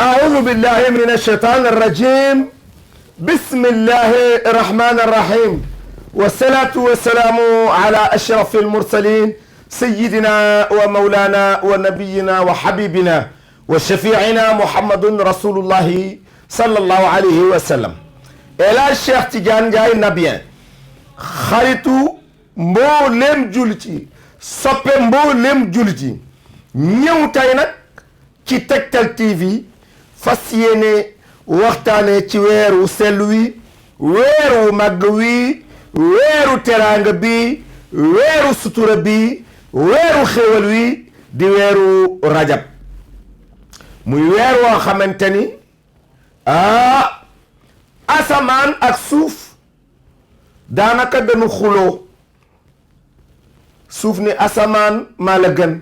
أعوذ بالله من الشيطان الرجيم. بسم الله الرحمن الرحيم، والصلاة والسلام على أشرف المرسلين سيدنا ومولانا ونبينا وحبيبنا وشفيعنا محمد رسول الله صلى الله عليه وسلم. إلى الشيخ تيجان جاي نبيان خريطو مبولم جولتي soppe mboolem jullit yi ñëw tey nag ci Tektal TV fas yéene waxtaane ci weeru sell wi, weeru màgg wi, weeru teraanga bi, weeru sutura bi, weeru xéwal wi di weeru rajab. muy weer woo xamante ni asamaan ak suuf daanaka dañu xuloo. suuf ni asamaan maa la gën,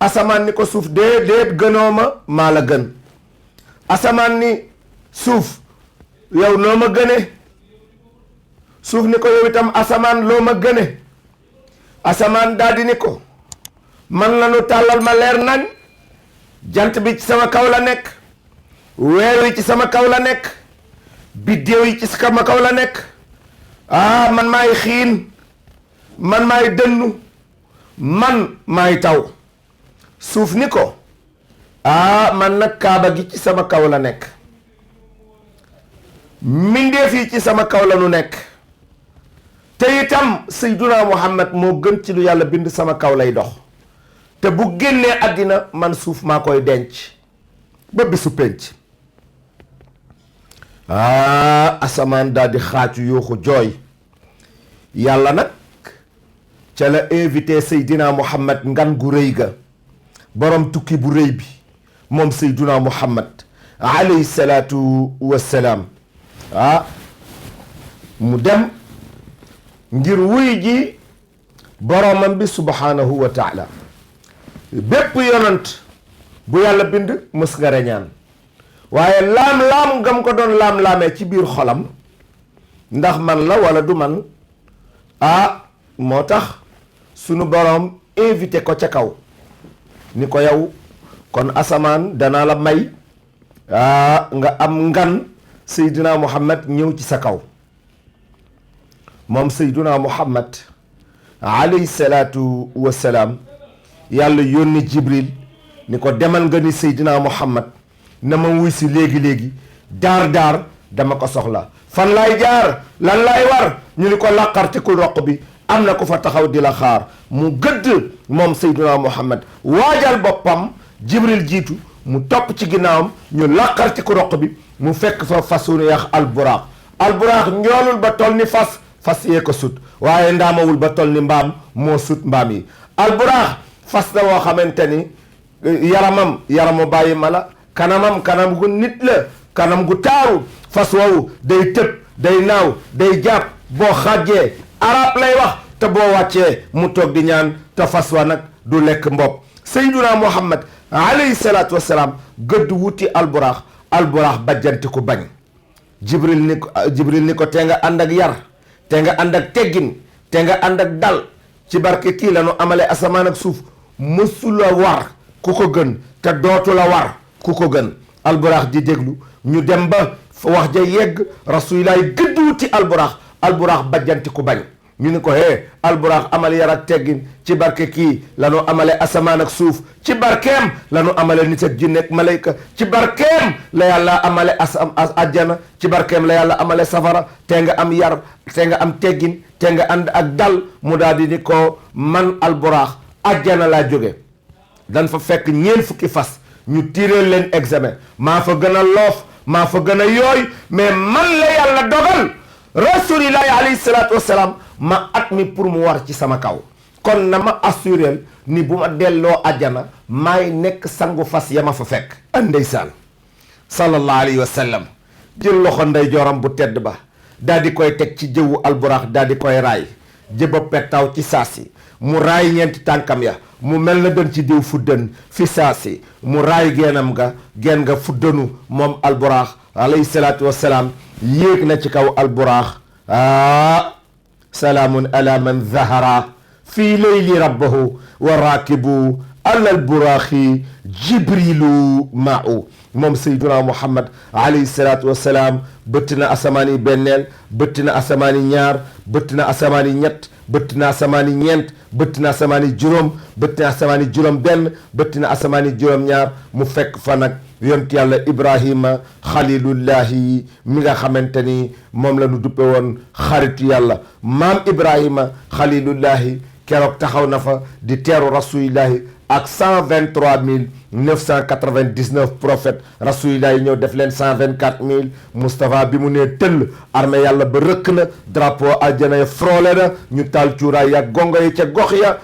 asamaan ni ko suuf déedéet gënoo ma maa la gën. asamaan ni suuf yow noo ma gëne, suuf ni ko yow itam asamaan loo ma gëne. asamaan daldi ni ko man la nu tàllal ma leer nañ, jant bi ci sama kaw la nekk, weer wi ci sama kaw la nekk, biddéew yi ci sama kaw la nekk. man maay xiin, man maay dënnu, man maay taw. suuf ni ko man nag kaaba gi ci sama kaw la nekk, mbindeef yi ci sama kaw la nu nekk, te itam Seyduna Muhammad moo gën ci lu yàlla bind sama kaw lay dox, te bu génnee àddina man suuf maa koy denc ba bisu penc. asamaan daal di xaacu yuuxu jooy. yàlla nag ca la invité Seydina Muhammad ngan gu rëy ga, borom tukki bu rëy bi moom Seydina Muhammad alayhi salaatu wassalaam. mu dem ngir wuy ji boromam bi subhanahu wa taala. bépp yonant bu yàlla bind mës nga reñaan, waaye laam-laam ngam ko doon laam-laamee ci biir xolam ndax man la wala du man, moo tax sunu boroom invité ko ca kaw ni ko yow kon asamaan danaa la may nga am ngan Seydina Muhammad ñëw ci sa kaw. moom Seydina Muhammad alayhi salaatu wassalaam yàlla yónni Jibril ni ko demal nga ni Seydina Muhammad na ma wuy si léegi-léegi, daar dama ko soxla. fan laay jaar, lan laay war? ñu ni ko làqartikul roq bi, am na ku fa taxaw di la xaar. mu gëdd moom Seydina Muhammad waajal boppam, Jibril jiitu, mu topp ci ginnaawam, ñu làqarti ku roq bi, mu fekk fa fasu nu yax alburaax. alburaax njoolul ba toll ni fas yee ko sut, waaye ndaamawul ba toll ni mbaam moo sut mbaam yi. alburaax fas la woo xamante ni yaramu bàyyi ma la, kanam gu nit la, kanam gu taaru. fas woowu day tëb, day naaw, day jàpp, boo xàjjee arab lay wax, te boo wàccee mu toog di ñaan, te fas wa nag du lekk mbopp. Seyduna Muhammad alayhi salaatu wassalaam gëdd wuti alburaax bajjanti ko bañ. Jibril ni ko te nga ànd ak yar, te nga ànd ak teggin, te nga ànd ak dal. ci barke kii la nu amale asamaan ak suuf, mësula war ku ko gën, te dootu la war ku ko gën. alburaax di déglu, ñu dem ba wax ja yegg, rasulilaay gëdd wuti alburaax bajjanti ko bañ. ñu ni ko alburaax amal yar ak teggin, ci barke kii la nu amale asamaan ak suuf, ci barkeem la nu amale nit ak jinne ak malayka, ci barkeem la yàlla amale ajjana, ci barkeem la yàlla amale safara. te nga am yar, te nga am teggin, te nga ànd ak dal. mu daal di ni ko man alburaax ajjana laa jóge, dan fa fekk 4 fukki fas, ñu tireel leen examen, maa fa gën a loof, maa fa gën a yooy, mais man la yàlla dogal rasulillahi alayhi salaatu wassalaam ma at mi pour mu war ci sama kaw. kon na ma assuré ni bu ma delloo àjjana maay nekk sangu fas ya ma fa fekk. ndeysaan sallallahu alayhi wa sallam jël loxo ndey jooram bu tedd ba daal di koy teg ci jëwu alburaax, daal di koy raay jëba pettaw ci saasi. mu raay 4 tànkam ya, mu mel na doon ci diw fuddan fi saasi. mu raay geenam ga, geen nga fuddanu moom alburaax alayhi salaatu wassalaam. yéeg na ci kaw alburaax. salaamun ala man zahara fii layli rabbahu wa raakibu alal buraaxi jibrilu maau. moom sayduna muhammad alayhi salaatu wassalaam bëtt na asamaan yi benneel bëtt na asamaan yi ñaar bëtt na asamaan yi ñett bëtt na asamaan yi ñeent bëtt na asamaan yi juróom bëtt na asamaan yi juróom benn bëtt na asamaan yi juróom ñaar mu fekk fa nag yonent yàlla ibrahima xalilullahi mi nga xamante ni moom la ñu duppe woon xaritu yàlla maam ibrahima xalilullahi keroog taxaw na fa di teeru rasulillahi ak 123 999 prophètes rasulillahi ñëw def leen 124 000 Moustapha bi mu nee tëll armée yàlla ba rëkk na drapeau aljana ya frôlé na ñu taal cuuraay ya gongo yi ca gox ya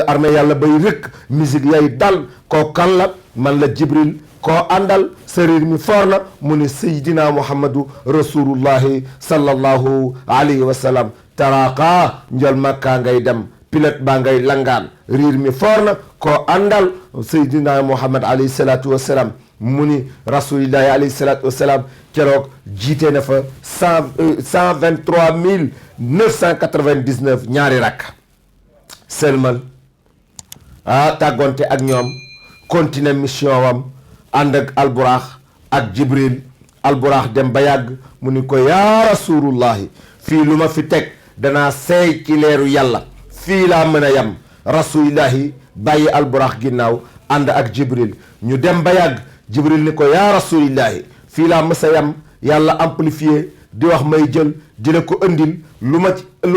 armée yàlla bay rëkk musique yay dal koo kan la man la Jibril koo àndal sëriñ mi foor na mu ni Seydina Muhammadu rasulullahi sallallahu alayhi wa sallam taraaqa njol makkaa ngay dem pilote baa ngay langaan riir mi foor na koo àndal Seydina Muhammad alayhi salaatu wasalaam mu ni rasulillahi alayhi salaatu wasalaam keroog jiite na fa 123 999 ñaari rakk selmal tàggonte ak ñoom continuer mission wam ànd ak alburaax ak jibril alburaax dem ba yàgg mu ni ko yaa rasulullahi fii lu ma fi teg danaa seey ci leeru yàlla fii laa mën a yem rasulillahi bàyyi alburaax ginnaaw ànd ak jibril ñu dem ba yàgg jibril ni ko yaa rasulillahi fii laa mës a yem yàlla amplifié di wax may jël di la ko andil lu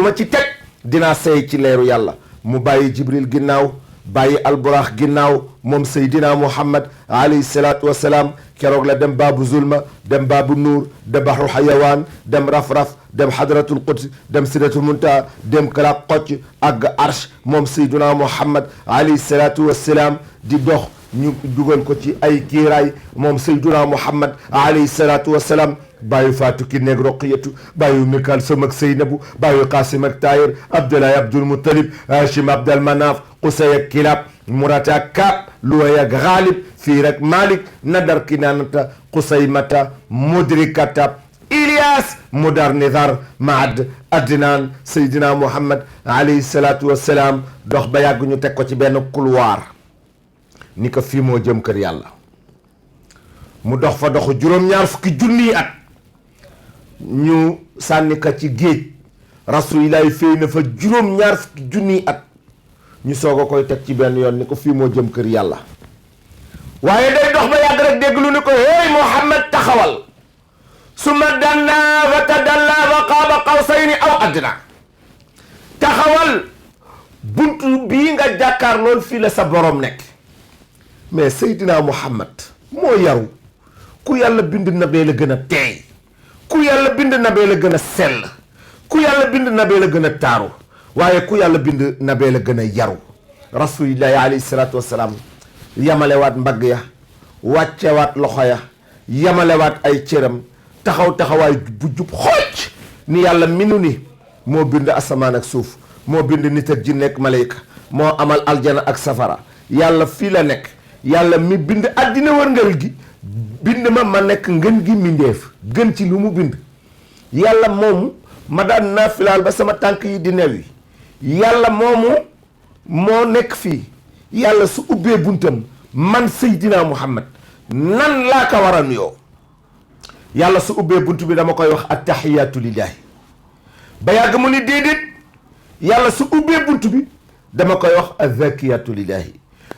ma ci teg dinaa seey ci leeru yàlla mu bàyyi jibril ginnaaw bàyyi alburaax ginnaaw moom Seydina Muhammad alayhi salaatu wasalaam keroog la dem baabu zulma dem baabu nuur dem baxru xayawaan dem raf-raf dem xadratul quds dem sidratul muntaha dem kalaak xocc àgg arsh moom Seydina Muhammad alayhi salaatu wasalaam di dox ñu dugal ko ci ay kiiraay moom Seydina Muhammad alayhi salaatu wasalaam bàyyi Faatu ki neeg Roqiyatu bàyyi Mikal Sam ak Seynabu bàyyi Qaasim ak Taayir Abdoulaye Abdul Muttalib Hachim Abdal Manaf Qusay ak Kilab Murata ak Kaab Luway ak Ghalib fii rek Malik Nadar Kinaanata Qusaymata Mudrikata Ilyas Mudar Nidar Maad Adnaan Seydina Muhammad alayhi salaatu wassalaam dox ba yàgg ñu teg ko ci benn couloir ni ko fii moo jëm kër yàlla mu dox fa doxu juróom-ñaar fukki junniy at ñu sànni ka ci géej rasulillahi fay na fa juróom-ñaar fukki junniy at ñu soog a koy teg ci benn yoon ni ko fii moo jëm kër yàlla waaye day dox ba yàgg rek dégg lu ni ko hey Muhammad taxawal summa dannaa fa tadallaa fa qaaba qawsayni aw adnaa taxawal buntu bii nga jàkkaar lool fii la sa borom nekk mais Seydina Muhammad moo yaru ku yàlla bind nabee la gën a teey ku yàlla bind nabee la gën a sell ku yàlla bind nabee la gën a taaru waaye ku yàlla bind nabee la gën a yaru rasulillahi alayhi salaatu wassalaam yamalewaat mbagg ya wàccewaat loxo ya yamalewaat ay cëram taxawaay bu jub xocc ni yàlla minu ni moo bind asamaan ak suuf moo bind nit ak jinne ak malayka moo amal aljana ak safara yàlla fii la nekk yàlla mi bind àddina wërngal gi bind ma nekk ngën gi mindeef gën ci lu mu bind yàlla moomu ma daan naafilaal ba sama tànk yi di new yi yàlla moomu moo nekk fii yàlla su ubbee buntam man Seydina Muhammad nan laa ko war a nuyoo yàlla su ubbee bunt bi dama koy wax attahiyaatu lillahi ba yàgg mu ni déedéet yàlla su ubbee bunt bi dama koy wax azakiyatu lillahi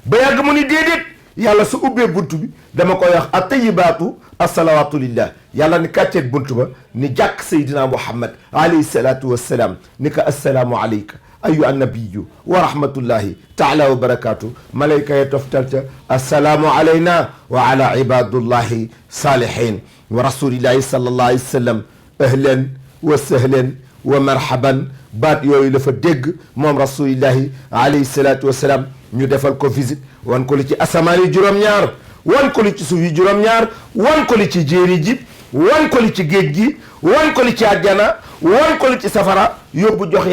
ba yàgg mu ni déedéet yàlla su ubbee bunt bi dama koy wax atayibaatu asalawaatu lillah yàlla ni kàcceeg bunt ba ni jàkk Seydina Muhammad alayhi salaatu wassalaam ni ko assalaamu aleyka ayu annabiyu wa rahmatullahi taala wa barakaatu malayka ya toftal ca assalaamu alayna wa ala ibadullahi salihin wa rasulillahi sallallahu alayhi wa sallam ahlan wa sahlan wa marhaban baat yooyu la fa dégg moom rasulillahi alayhi salaatu wassalaam ñu defal ko visite wan ko li ci asamaan yi juróom-ñaar wan ko li ci suuf yi juróom-ñaar wan ko li ci jéeri ji wan ko li ci géej gi wan ko li ci àjjana wan ko li ci safara yóbbu jox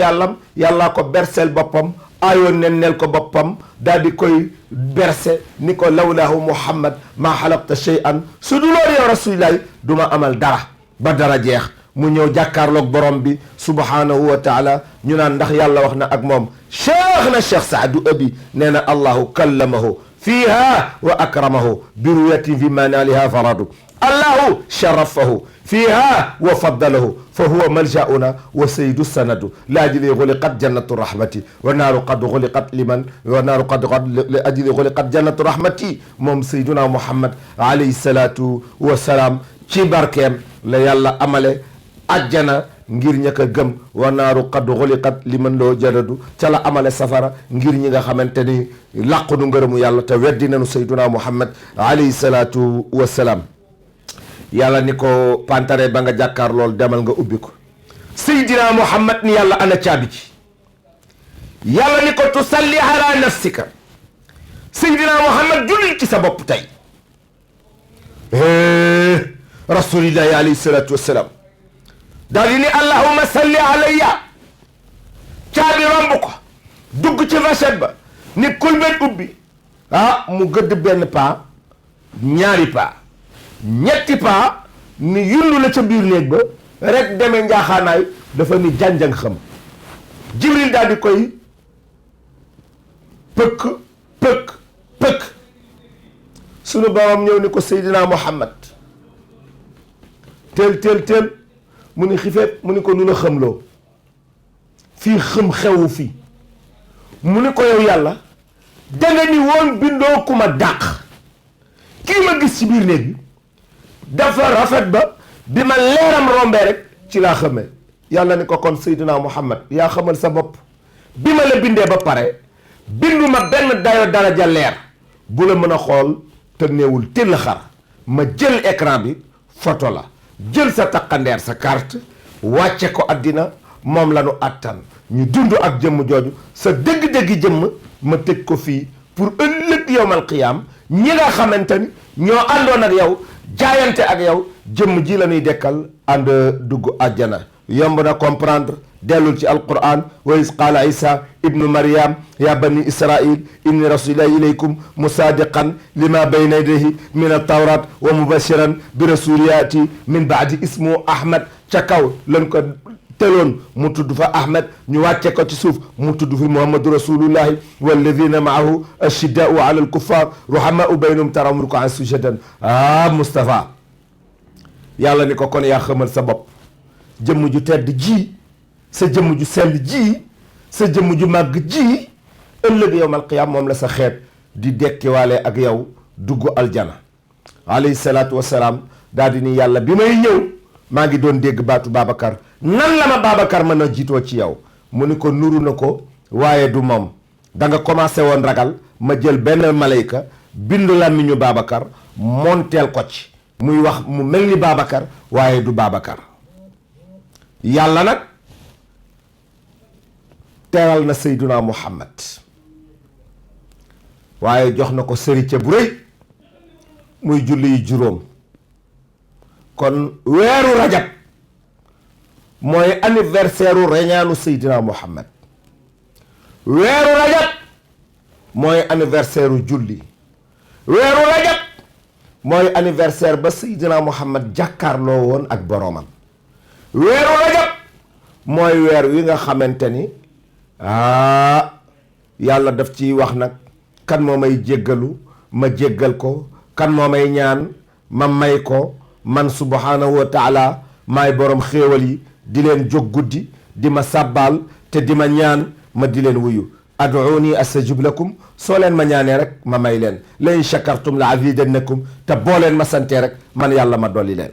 yàllaa ko bersel boppam ayoon nel ko boppam daal di koy berse ni ko lawlaahu Muhammad maa xalaqta shay'an su du loolu yow rasulillahi du ma amal dara ba dara jeex mu ñëw jàkkaarloog borom bi subhanahu wa taala ñu naan ndax yàlla wax na ak moom cheikh Saadu Abi nee na allahu kallamahu fiiha wa akramahu bi ruyatin fi manaliha faradu allahu sharafahu fiiha wa faddalahu fa huwa maljauna wa sayyidu sanadu la ajli xuliqat jannatu rahmati wa naaru qad xuliqat liman wa naaru qad li ajli xuliqat jannatu rahmati moom sayyiduna Muhammad alayhi salatu wa salaam ci barkeem la yàlla amale ajjana ngir ña ko gëm wa naaru qad xuliqat liman loo jaradu ca la amale safara ngir ñi nga xamante ni làqu nu ngërëmu yàlla te weddi nañu sayyiduna Muhammad alayhi salatu wa salaam. yàlla ni ko pantare ba nga jàkkaar lool demal nga ubbi ko Seydina Muhammad ni yàlla ana caabi ci yàlla ni ko tusalli ala nafsika Seydina Muhammad jullil ci sa bopp tey rasulillahi alayhi salatu wassalaam daal di ni allahumma salli alayya caabi romb ko dugg ci vachette ba ni kulbet ubbi mu gëdd benn paa ñaari paa ñetti paa ni yullu la ca biir néeg ba rek demee njaaxaanaay dafa ni jànjang xam jibril daal di koy pëkk sunu borom ñëw ni ko Seydina Muhammad teel mu ni xifeet mu ni ko nu la xamloo fii xëm xewu fii mu ni ko yow yàlla danga ni woon bindoo ku ma dàq kii ma gis ci biir néeg bi dafa rafet ba bi ma leeram rombee rek ci laa xamee yàlla ni ko kon Seydina Muhammad yaa xamal sa bopp bi ma la bindee ba pare bindu ma benn dayo daraja leer bu la mën a xool te néewul till xar ma jël écran bi photo la jël sa takkandeer sa carte wàcce ko àddina moom la nu àttan ñu dund ak jëmm jooju sa dëgg-dëggi jëmm ma tëj ko fii pour ëllëg yowmal qiyaam ñi nga xamante ni ñoo àndoon ak yow jaayante ak yow jëmm ji la ñuy dekkal ànd dugg àjjana yomb na comprendre dellul ci alquran wa is qaala isa ibnu maryam ya bani israil inni rasulillahi ilaykum musadiqan lima bayna yadayhi min altawrat wa mubashiran bi rasul yaati min baadi ismu ahmad ca kaw lan ko teloon mu tudd fa ahmad ñu wàcce ko ci suuf mu tudd fi muhammadu rasulullahi walladina maahu ashiddaau ala alkuffar ruhamaau baynahum tarawhum rukaan sujadan Moustapha yàlla ni ko kon yaa xamal sa bopp jëmm ju tedd ji sa jëmm ju sell ji sa jëmm ju màgg ji ëllëg yowmal qiyaam moom la sa xeet di dekkiwaale ak yow dugg aljana alayhi salaatu wasalaam daal di ni yàlla bi may ñëw maa ngi doon dégg baatu Babacar nan la ma Babacar mën a jiitoo ci yow mu ni ko nuru na ko waaye du moom da nga commencé woon ragal ma jël benn malayka bindu làmmiñu Babacar monteel ko ci muy wax mu mel ni Babacar waaye du Babacar yàlla nag teral na Seyduna Muhammad waaye jox na ko sëriñ bu rëy muy julli yu juróom kon weeru rajab mooy anniversaire u reñaanu Seydina Muhammad weeru rajab mooy anniversaire u julli weeru rajab mooy anniversaire ba Seydina Muhammad jàkkaarloo woon ak boroomam weeru rajab mooy weer wi nga xamante ni yàlla daf ci wax nag kan moo may jéggalu ma jéggal ko kan moo may ñaan ma may ko man subhanahu wa taala maay borom xéewal yi di leen jóg guddi di ma sàbbaal te di ma ñaan ma di leen wuyu ad'uuni astajib lakum soo leen ma ñaanee rek ma may leen la in shakartum la azidannakum te boo leen ma santee rek man yàlla ma dolli leen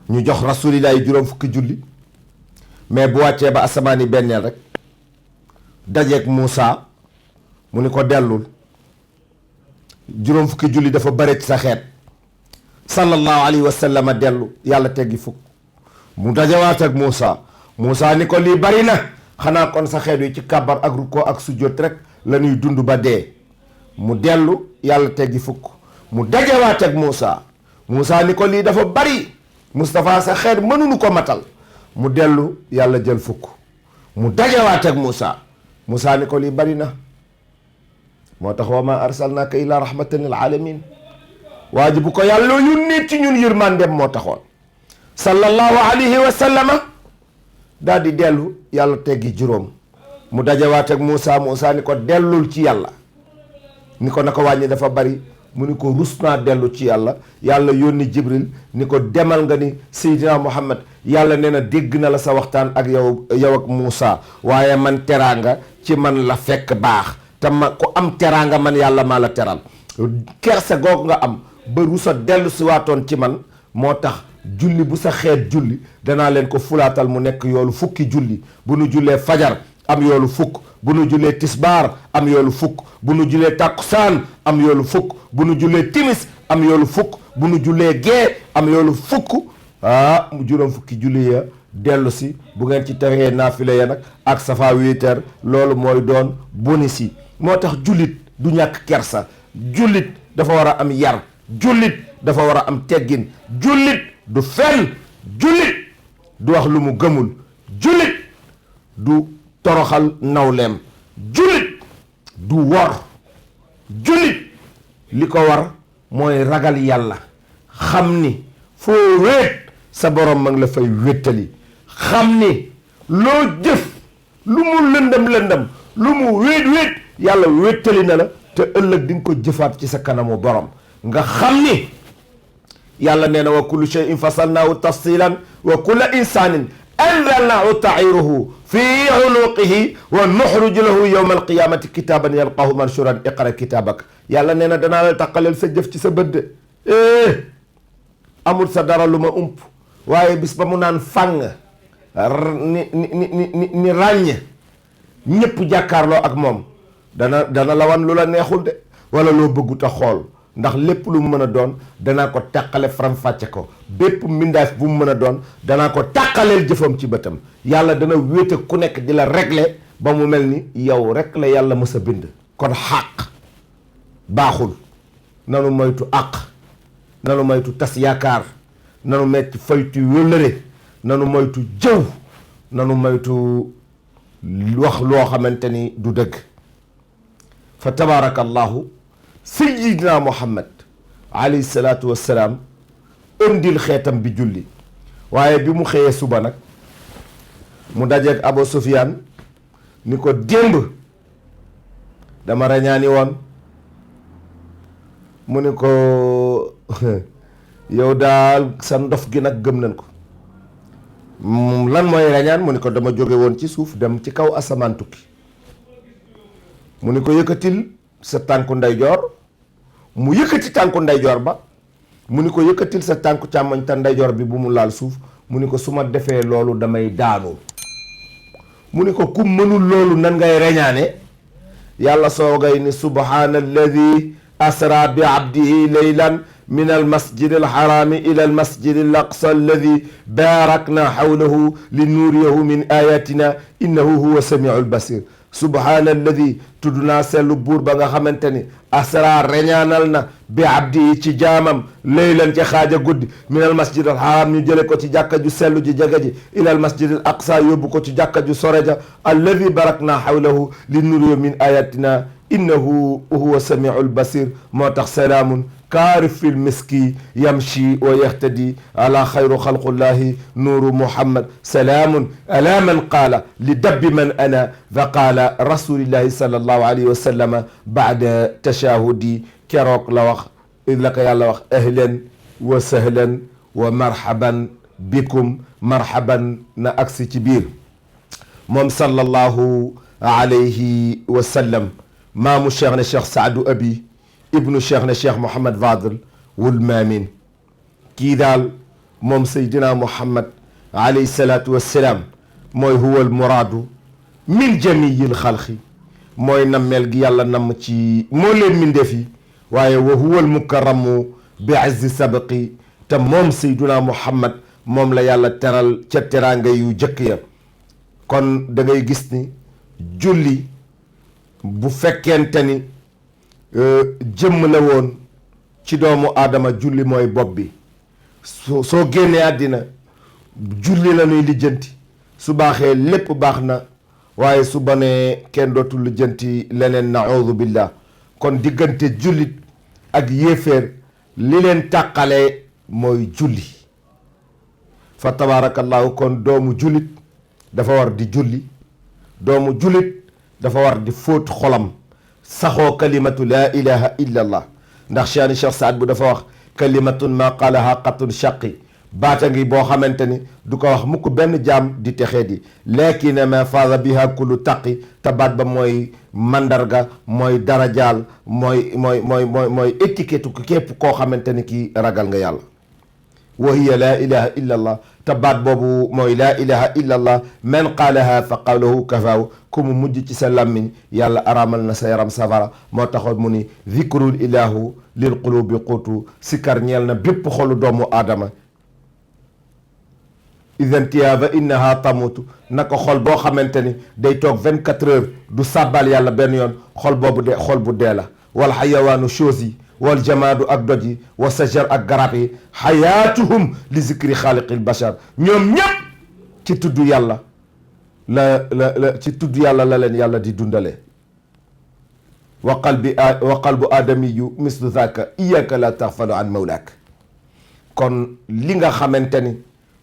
ñu jox rasulillahi juróom fukki julli mais bu wàccee ba asamaani benneel rek dajeeg Moussa mu ni ko dellul juróom fukki julli dafa bare ci sa xeet sallallahu alayhi wa sallam dellu yàlla teggi fukk mu dajawaat ak Moussa ni ko lii bari na xanaa kon sa xeet wi ci kàbbar ak rukkoo ak sujjóot rek la ñuy dund ba dee mu dellu yàlla teggi fukk mu dajawaat ak Moussa ni ko lii dafa bari Moustapha sa xeet mënuñu ko matal mu dellu yàlla jël fukk mu dajawaat ak Moussa ni ko lii bari na moo tax wa ma arsalnaaka illa rahmatan lil alamin waa ji bu ko yàlla yónnee ci ñun yërmandem moo taxoon sallallahu alayhi wa sallama daal di dellu yàlla teggi juróom mu dajawaat ak Moussa ni ko dellul ci yàlla ni ko na ko wàññi dafa bari mu ni ko rus naa dellu ci yàlla. yàlla yónni Jibril ni ko demal nga ni Seydina Muhammad yàlla nee na dégg na la sa waxtaan ak yow ak Muusa waaye man teraanga ci man la fekk baax te ma ku am teraanga man yàlla maa la teral. kersa googu nga am ba rusa dellu si waatoon ci man moo tax julli bu sa xeet julli danaa leen ko fulaatal mu nekk yoolu fukki julli. bu nu jullee fajar am yoolu fukk, bu nu jullee tisbaar am yoolu fukk, bu nu jullee takkusaan am yoolu fukk, bu nu jullee timis am yoolu fukk, bu nu jullee gee am yoolu fukk. mu juróom fukki julli ya dellu si bu ngeen ci teree naafile ya nag ak safa wéeteer loolu mooy doon bonus yi. moo tax jullit du ñàkk kersa, jullit dafa war a am yar, jullit dafa war a am teggin, jullit du fen, jullit du wax lu mu gëmul, jullit du toroxal nawleem, jullit du wor, jullit li ko war mooy ragal yàlla, xam ni foo wéet sa borom ma ngi la fay wéttali, xam ni loo jëf lu mu lëndëm lëndëm lu mu wéet wéet yàlla wéttali na la te ëllëg di nga ko jëfaat ci sa kanamu borom. nga xam ni yàlla nee na wa kullu shay'in fasalnaahu tafsilan wa kulla insanin anzalnaahu ta'iruhu fi unuqihi wa nuxruju lahu yawma alqiyamati kitaban yalqahu manshuran iqra kitabak. yàlla nee na danaa la taqaleel sa jëf ci sa bët de amul sa dara lu ma ump waaye bis ba mu naan fàng ni ràññ ñëpp jàkkaarloo ak moom dana la wan lu la neexul de wala loo bëggut a xool, ndax lépp lu mu mën a doon danaa ko tàqale faram-fàcce ko. bépp mbindaaf bu mu mën a doon danaa ko tàqaleel jëfam ci bëtam. yàlla dana wéete ku nekk di la régler ba mu mel ni yow rek la yàlla mës a bind. kon xàq baaxul, nanu moytu àq, nanu moytu tas yaakaar, nanu metti faytu wëllëre, nanu moytu jëw, nanu moytu wax loo xamante ni du dëgg. fa tabaarakallahu sayyidina Muhammad alayhi salaatu wassalaam ëndil xeetam bi julli. waaye bi mu xëyee suba nag mu dajeeg Abu Sufyaan ni ko démb dama rañaani woon. mu ni ko yow daal sa ndof gi nag gëm nañ ko. lan mooy rañaan? mu ni ko dama jóge woon ci suuf dem ci kaw asamaan tukki. mu ni ko yëkkatil sa tànku ndeyjoor, mu yëkkati tànku ndeyjoor ba. mu ni ko yëkkatil sa tànku càmmoñ te ndeyjoor bi bu mu laal suuf. mu ni ko su ma defee loolu damay daanu. mu ni ko ku mënul loolu nan ngay reñaane? yàlla soogay ni subhaanalladi asra bi abdihi laylan min almasjid alxarami ila almasjid alaqsa alladi barakna xawlahu li nuuriyahu min ayatina innahu huwa samiu albasir. subhaana alladi tudd naa sellu buur ba nga xamante ni asra reñaanal na bi abdihi ci jaamam laylan ci xaaja guddi min almasjid alxaram ñu jële ko ci jàkka ju sellu ji jege ji ila almasjid al aqsa yóbbu ko ci jàkka ju sore ja alladi barakna xawlahu li nuuriyahu min ayatina innahu huwa samiu albasir. moo tax salaamun kaarif fi lmiski yamshi wa yahtadi ala xayru xalqullahi nuuru muhammad salaamun ala man qaala li dabbi man ana fa qaala rasulillahi sallallahu alayhi wa sallama baada tashahudi. keroog la wax la ko yàlla wax ahlan wa sahlan wa marhaban bikum, marhaban na agsi ci biir moom sallallahu alayhi wa sallam. maamu cheikh ne cheikh Saadu Abi ibnu cheikh ne cheikh Mouhamad Fadel wul maamin. kii daal moom Seydina Muhammad alayhi salaatu wassalaam mooy huwal muraadu min jamiyil xalqi, mooy nammeel gi yàlla namm ci moo leen mindeef yi. waaye wa huwal mukarramu bi azzi sabaqi, te moom Seydina Muhammad moom la yàlla teral ca teraanga yu jëkk ya. kon da ngay gis ni julli bu fekkente ni jëmm la woon ci doomu aadama, julli mooy bopp bi. soo génnee àddina julli la ñuy lijjanti. su baaxee lépp baax na, waaye su bonee kenn dootul lijjanti leneen, naudu billah. kon diggante jullit ak yéeféer li leen tàqale mooy julli. fa tabaarakallahu kon doomu jullit dafa war di julli, doomu jullit dafa war di fóot xolam, saxoo kalimatu laa ilaha illa allah ndax Cheikh Saad bu dafa wax kalimatun ma qaalaha qatun shaqi baata ngi boo xamante ni du ko wax mukk benn jaam di texee di lakin ma faada biha kullu taqi te baat ba mooy mandarga mooy darajaal mooy étiquette ku képp koo xamante ni kii ragal nga yàlla wa hiya laa ilaha illa allah te baat boobu mooy laa ilaha illa allah man qaalaha fa qawluhu kafaaw ku mu mujj ci sa làmmiñ yàlla araamal na sa yaram safara moo taxoon mu ni zikrul ilahu lil qulubi quutu sikar ñeel na bépp xolu doomu aadama idan tiyaaba innaha tamutu naka xol boo xamante ni day toog 24 heures du sàbbal yàlla benn yoon xol boobu de xol bu dee la wal xayawaanu chose yi wal jamaadu ak doj yi wa sajar ak garab yi xayaatuhum li zikri xaaliqil bashar ñoom ñépp ci tudd yàlla ci tudd yàlla la leen yàlla di dundale wa qalbu aadamiyu mislu zaka iyaka la taxfalu an mawlaak kon li nga xamante ni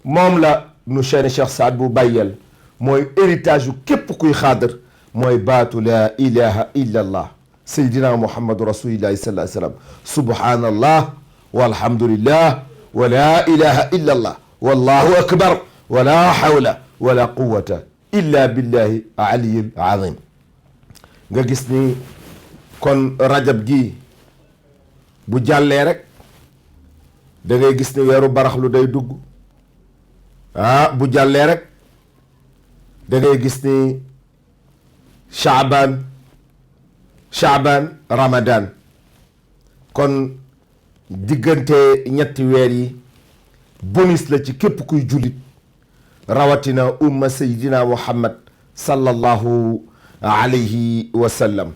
moom la nu Cheikh Saad bu bàyyeel mooy héritage yu képp kuy xaadar mooy baatu laa ilaha illa allah sayyidina muhammadu rasulillahi sallallahu alayhi wa sallam subhanallah walhamdulillah wa laa ilaha illa allah wallahu akbar wa la hawla wa la quwwata illa billahi aliyil azim nga gis ni kon rajab gi bu jàllee rek da ngay gis ni weeru baraxlu day dugg bu jàllee rek da ngay gis ni Shaaban Ramadan kon diggante ñetti weer yi bonus la ci képp kuy jullit rawatina umma Seydina Muhammad sallallahu alayhi wa sallam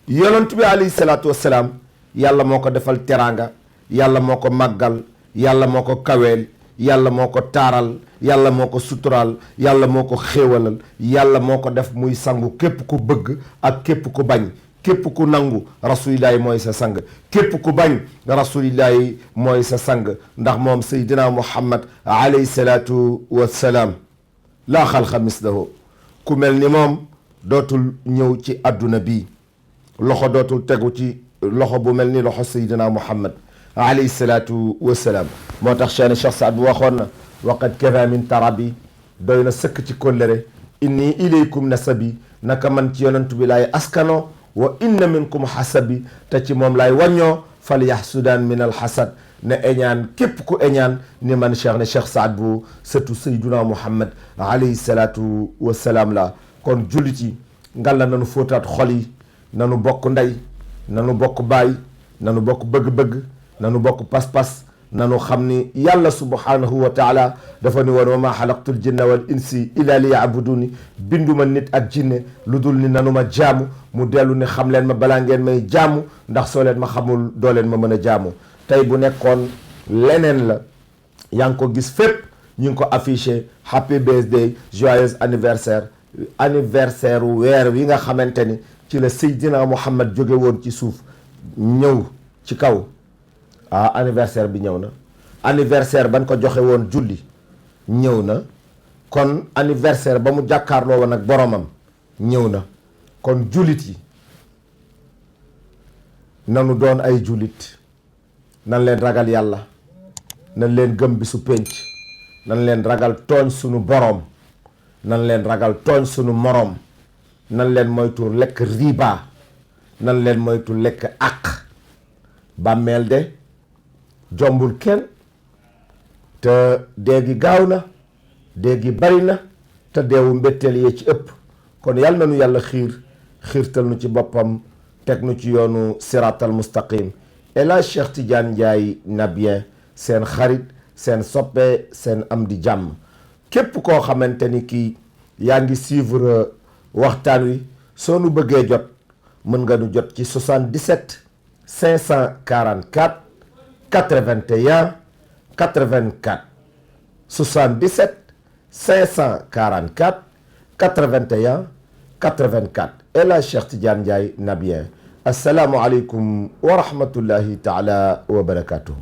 yonent bi alayhi salaatu wa salaam yàlla moo ko defal teraanga yàlla moo ko màggal yàlla moo ko kaweel yàlla moo ko taaral yàlla moo ko suturaal yàlla moo ko xéewalal yàlla moo ko def muy sangu képp ku bëgg ak képp ku bañ képp ku nangu rasulillahi mooy sa sang képp ku bañ rasulillahi mooy sa sang ndax moom Seydina Muhammad alayhi salaatu wassalaam laa xalqa mislahu ku mel ni moom dootul ñëw ci adduna bi loxo dootul tegu ci loxo bu mel ni loxo Seydina Muhammad alayhi salaatu wassalaam moo tax Cheikh Saad bu waxoon na waqad kafa min tarabi doy na sëkk ci kóllëre inni ilaykum nasabi naka man ci yonantu bi laay askano wa inna minkum hasabi te ci moom laay wàññoo fal yaxsudaan min al hasad ne eñaan képp ku eñaan ni man Cheikh Saad bu sëtu Seydina Muhammad alayhi salaatu wassalaam la kon jullit yi ngalla nanu fóotaat xol yi nanu bokk ndey nanu bokk baay nanu bokk bëgg-bëgg nanu bokk pas-pas nanu xam ni yàlla subhanahu wa taala dafa ni woon wa ma xalaqtul jinna wal insi illa li yaabuduni binduma nit ak jinne lu dul ni nanu ma jaamu mu dellu ni xam leen ma balaa ngeen may jaamu ndax soo leen ma xamul doo leen ma mën a jaamu tey bu nekkoon leneen la yaa ngi ko gis fépp ñu ngi ko affiché happy birthday joyeux anniversaire weer wi nga xamante ni ci la Seydina Muhammad jóge woon ci suuf ñëw ci kaw anniversaire bi ñëw na anniversaire ban ko joxe woon julli ñëw na kon anniversaire ba mu jàkkaarloo woon ak boromam ñëw na kon jullit yi nanu doon ay jullit nan leen ragal yàlla nan leen gëm bisu pénc nan leen ragal tooñ sunu borom nan leen ragal tooñ sunu morom nan leen moytu lekk riba nan leen moytu lekk àq bàmmeel de jombul kenn te dee gi gaaw na dee gi bari na te deewu mbetteel yee ci ëpp kon yàlla na nu yàlla xiirtal nu ci boppam teg nu ci yoonu siratal mustaqim El Hadj Cheikh Tidiane Ndiaye Nabien seen xarit seen soppe seen am di jàmm képp koo xamante ni kii yaa ngi suivre waxtaan wi soo nu bëggee jot mën nga nu jot ci 77 544 81 84 77 544 81 84 El Hadj Cheikh Tidiane Ndiaye Nabien assalaamu aleykum wa rahmatullahi taala wa barakatuhu